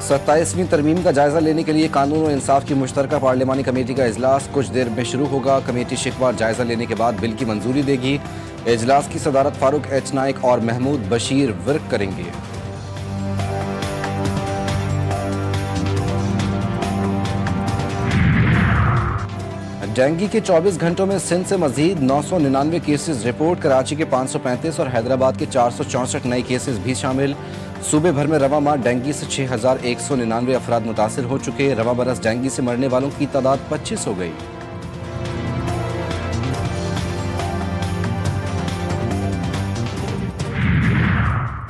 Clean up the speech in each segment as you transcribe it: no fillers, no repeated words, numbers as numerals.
27वीं तरमीम का जायजा लेने के लिए कानून और इंसाफ की मुश्तरका पार्लिमानी कमेटी का इजलास कुछ देर में शुरू होगा। कमेटी शिकवार जायजा लेने के बाद बिल की मंजूरी देगी। इजलास की सदारत फारूक एच नाइक और महमूद बशीर वर्क करेंगे। डेंगू के 24 घंटों में सिंध से मजीद 999 केसेस रिपोर्ट, कराची के 535 और हैदराबाद के 464 नए केसेस भी शामिल। सूबे भर में रवा माह डेंगू से 6199 अफराद मुतासिर हो चुके। रवा बरस डेंगू से मरने वालों की तादाद 25 हो गई।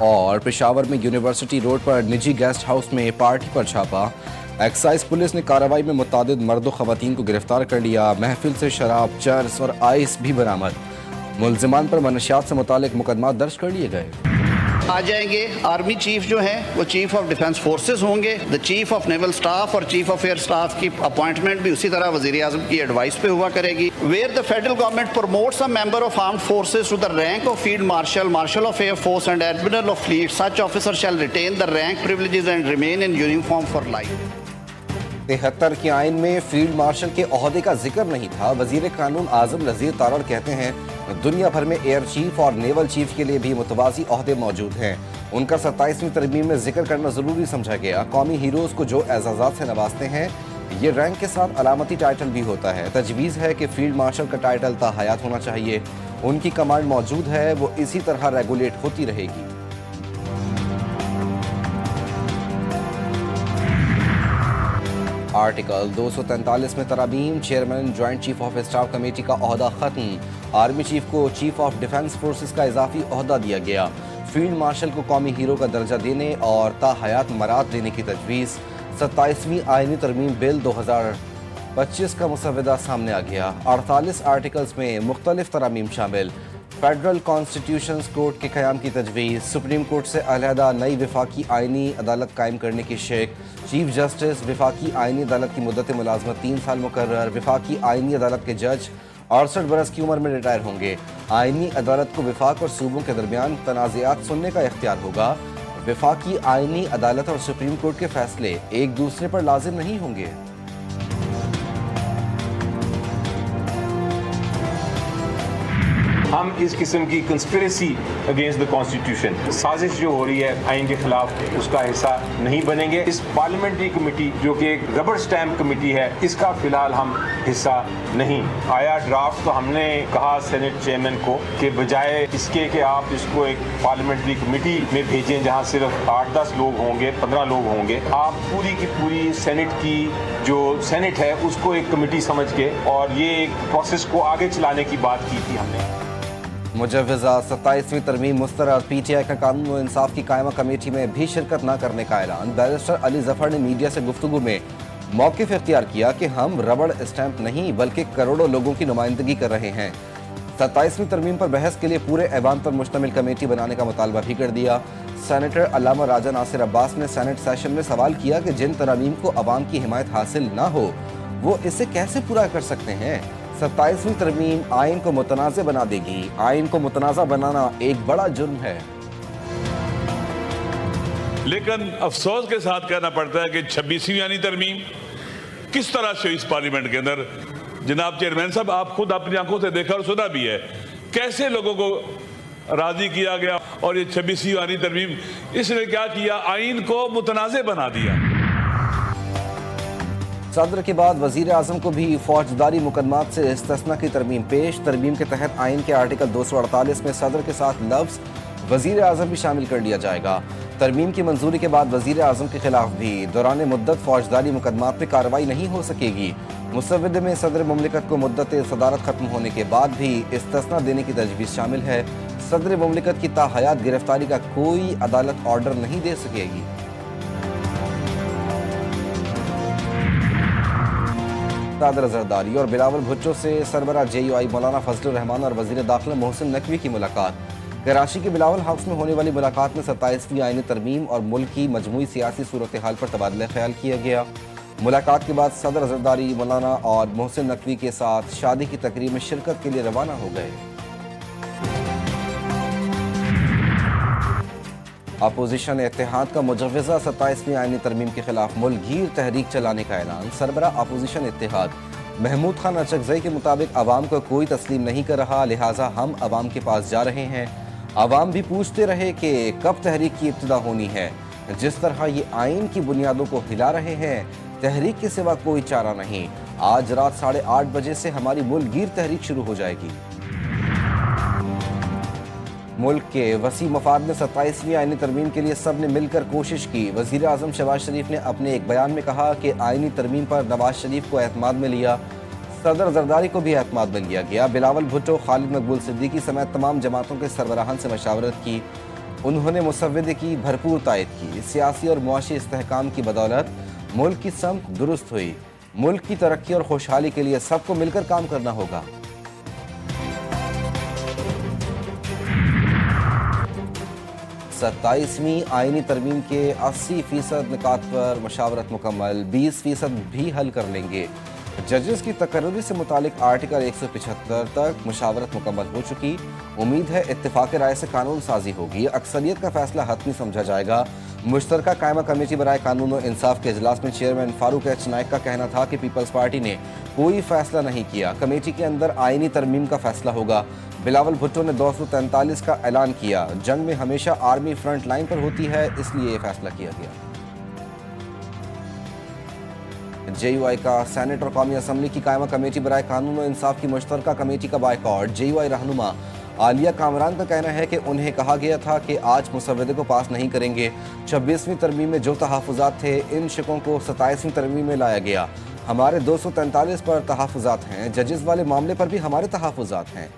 और पेशावर में यूनिवर्सिटी रोड पर निजी गेस्ट हाउस में पार्टी पर छापा। एक्साइज पुलिस ने कार्रवाई में मुतादिद मर्द व खवातीन को गिरफ्तार कर लिया। महफिल से शराब, चर्स और आइस भी बरामद। मुल्जिमान पर मनशियात से मुतालिक मुकदमा दर्ज कर लिए गए। आ जाएंगे आर्मी चीफ जो है वो चीफ ऑफ डिफेंस फोर्सेस होंगे। The chief of naval staff और चीफ ऑफ एयर स्टाफ की अपॉइंटमेंट भी उसी तरह वजीर आजम की एडवाइस पे हुआ करेगी। Where the federal government promotes a member of armed forces to the rank of field marshal, marshal of air force and admiral of fleet, such officer shall retain the rank privileges and remain in uniform for life. 73 के आइन में field marshal के ओहदे का जिक्र नहीं था। वजीर कानून आजम नज़ीर तारड़ कहते हैं दुनिया भर में एयर चीफ और नेवल चीफ के लिए भी मुतवाज़ी ओहदे मौजूद हैं। उनका 27वीं तरमीम में जिक्र करना ज़रूरी समझा गया। कौमी हीरोज़ को जो एजाज़ात से नवाजते हैं ये रैंक के साथ अलामती टाइटल भी होता है। तजवीज़ है कि फील्ड मार्शल का टाइटल ताहयात होना चाहिए। उनकी कमांड मौजूद है, वो इसी तरह रेगुलेट होती रहेगी। आर्टिकल 243 में तरामीम, chairman joint chief of staff committee का ओहदा खत्म। आर्मी चीफ को चीफ ऑफ डिफेंस फोर्सेस का इजाफी ओहदा दिया गया। फील्ड मार्शल को कौमी हीरो का दर्जा देने और ताहयात मराद देने की तजवीज़। 27वीं आईनी तरमीम बिल 2025 का मुसवदा सामने आ गया। 48 आर्टिकल्स में मुख्तलिफ तरामीम शामिल। फेडरल कॉन्स्टिट्यूशंस कोर्ट के क़याम की तजवीज़। सुप्रीम कोर्ट से अलहदा नई विफाकी आइनी अदालत कायम करने की शेक। चीफ जस्टिस विफाकी आइनी अदालत की मुद्दत मुलाजमत 3 साल मुकर्रर। विफाकी आइनी अदालत के जज 68 बरस की उम्र में रिटायर होंगे। आइनी अदालत को विफाक और सूबों के दरमियान तनाज़ात सुनने का इख्तियार होगा। विफाकी आइनी अदालत और सुप्रीम कोर्ट के फैसले एक दूसरे पर लाजिम नहीं होंगे। हम इस किस्म की कंस्पिरेसी अगेंस्ट द कॉन्स्टिट्यूशन, साजिश जो हो रही है आइन के खिलाफ, उसका हिस्सा नहीं बनेंगे। इस पार्लियामेंट्री कमेटी जो कि एक रबर स्टैम्प कमेटी है, इसका फिलहाल हम हिस्सा नहीं। आया ड्राफ्ट तो हमने कहा सेनेट चेयरमैन को कि बजाय इसके कि आप इसको एक पार्लियामेंट्री कमेटी में भेजें जहां सिर्फ 8-10 लोग होंगे, 15 लोग होंगे, आप पूरी की पूरी सेनेट की जो सेनेट है उसको एक कमेटी समझ के और ये एक प्रोसेस को आगे चलाने की बात की थी हमने। मुजव्वज़ा 27वीं तरमीम मुस्तरद। PTI का कानून और इंसाफ की कायमा कमेटी में भी शिरकत न करने का ऐलान। बैरिस्टर अली जफर ने मीडिया से गुफ्तगू में मौक़िफ़ इख्तियार किया कि हम रबड़ स्टैंप नहीं बल्कि करोड़ों लोगों की नुमाइंदगी कर रहे हैं। 27वीं तरमीम पर बहस के लिए पूरे ऐवान पर मुश्तमिल कमेटी बनाने का मुतालबा भी कर दिया। सेनेटर अल्लामा राजा नासिर अब्बास ने सेनेट सेशन में सवाल किया कि जिन तरमीम को अवाम की हिमायत हासिल ना हो वो इसे कैसे पूरा कर सकते हैं। 27वीं तरमीम आइन को मुतनाज़ बना देगी। आइन को मुतनाज़ा बनाना एक बड़ा जुर्म है। लेकिन अफसोस के साथ कहना पड़ता है कि 26वीं यानी तरमीम किस तरह से इस पार्लियामेंट के अंदर, जनाब चेयरमैन साहब आप खुद अपनी आंखों से देखा और सुना भी है, कैसे लोगों को राजी किया गया। और ये 26वीं यानी तरमीम इसने क्या किया, आइन को मुतनाज़ बना दिया। सदर के बाद वजीर आजम को भी फौजदारी मुकदमात से इस्तिस्ना की तरमीम पेश। तरमीम के तहत आइन के आर्टिकल 248 में सदर के साथ लफ्ज़ वजीर आजम भी शामिल कर लिया जाएगा। तरमीम की मंजूरी के बाद वजीर आजम के खिलाफ भी दौरान मुद्दत फौजदारी मुकदमात पर कार्रवाई नहीं हो सकेगी। मुसव्वदे में सदर मुमलिकत को मुद्दत सदारत खत्म होने के बाद भी इस्तिस्ना देने की तजवीज़ शामिल है। सदर मुमलिकत की ताहयात गिरफ्तारी का कोई अदालत ऑर्डर नहीं दे सकेगी। सादर जरदारी और बिलावल भुट्टो से सरबरा JUI मौलाना फजलुर रहमान और वजीर दाखिला मोहसिन नकवी की मुलाकात। कराची के बिलावल हाउस में होने वाली मुलाकात में 27वीं आईनी तरमीम और मुल्क की मजमूई सियासी सूरत हाल पर तबादला ख्याल किया गया। मुलाकात के बाद सदर जरदारी मौलाना और मोहसिन नकवी के साथ शादी की तकरीब में शिरकत के लिए रवाना हो गए। अपोजिशन इत्तेहाद का मुजव्वज़ा 27वीं आईनी तरमीम के खिलाफ मुल्कगीर तहरीक चलाने का ऐलान। सरबरा अपोजिशन इत्तेहाद महमूद खान अचकज़ई के मुताबिक आवाम को कोई तस्लीम नहीं कर रहा, लिहाजा हम आवाम के पास जा रहे हैं। आवाम भी पूछते रहे कि कब तहरीक की इब्तिदा होनी है। जिस तरह ये आइन की बुनियादों को हिला रहे हैं, तहरीक के सिवा कोई चारा नहीं। आज रात 8:30 बजे से हमारी मुल्कगीर तहरीक शुरू हो जाएगी। मुल्क के वसी मफाद में 27वीं आईनी तरमीम के लिए सब ने मिलकर कोशिश की। वज़ीर आज़म शहबाज शरीफ ने अपने एक बयान में कहा कि आईनी तरमीम पर नवाज शरीफ को एतमाद में लिया, सदर जरदारी को भी एतमाद में लिया गया। बिलावल भुट्टो, खालिद मकबूल सिद्दीकी समेत तमाम जमातों के सरबराहान से मशावरत की। उन्होंने मुसव्वदे की भरपूर तायद की। सियासी और मुआशी इस्तेहकाम की बदौलत मुल्क की समत दुरुस्त हुई। मुल्क की तरक्की और खुशहाली के लिए सबको मिलकर काम करना होगा। सत्ताईसवीं आईनी तरमीम के 80% निकात पर मशावरत मुकम्मल, 20% भी हल कर लेंगे। जजेस की तकर्री से मुतालिक आर्टिकल 175 तक मशावरत मुकम्मल हो चुकी। उम्मीद है इत्तेफाक राय से कानून साजी होगी। अक्सरियत का फैसला हतमी समझा जाएगा। मुश्तरका कायमा कमेटी बराए कानून और इंसाफ के इजलास में चेयरमैन फारूक एच नाइक का कहना था कि पीपल्स पार्टी ने कोई फैसला नहीं किया, कमेटी के अंदर आईनी तरमीम का फैसला होगा। बिलावल भुट्टो ने 243 का ऐलान किया। जंग में हमेशा आर्मी फ्रंट लाइन पर होती है, इसलिए ये फैसला किया गया। JUI का सेनेट और कौमी असम्बली की कायमा कमेटी बराए कानून और इंसाफ की मुश्तरका कमेटी का बायकॉट। JUI रहनुमा आलिया कामरान का कहना है कि उन्हें कहा गया था कि आज मुसव्वदे को पास नहीं करेंगे। 26वीं तरमीम में जो तहफ़्फ़ुज़ात थे, इन शिकों को 27वीं तरमीम में लाया गया। हमारे 243 पर तहफ़्फ़ुज़ात हैं। जजेस वाले मामले पर भी हमारे तहफ़्फ़ुज़ात हैं।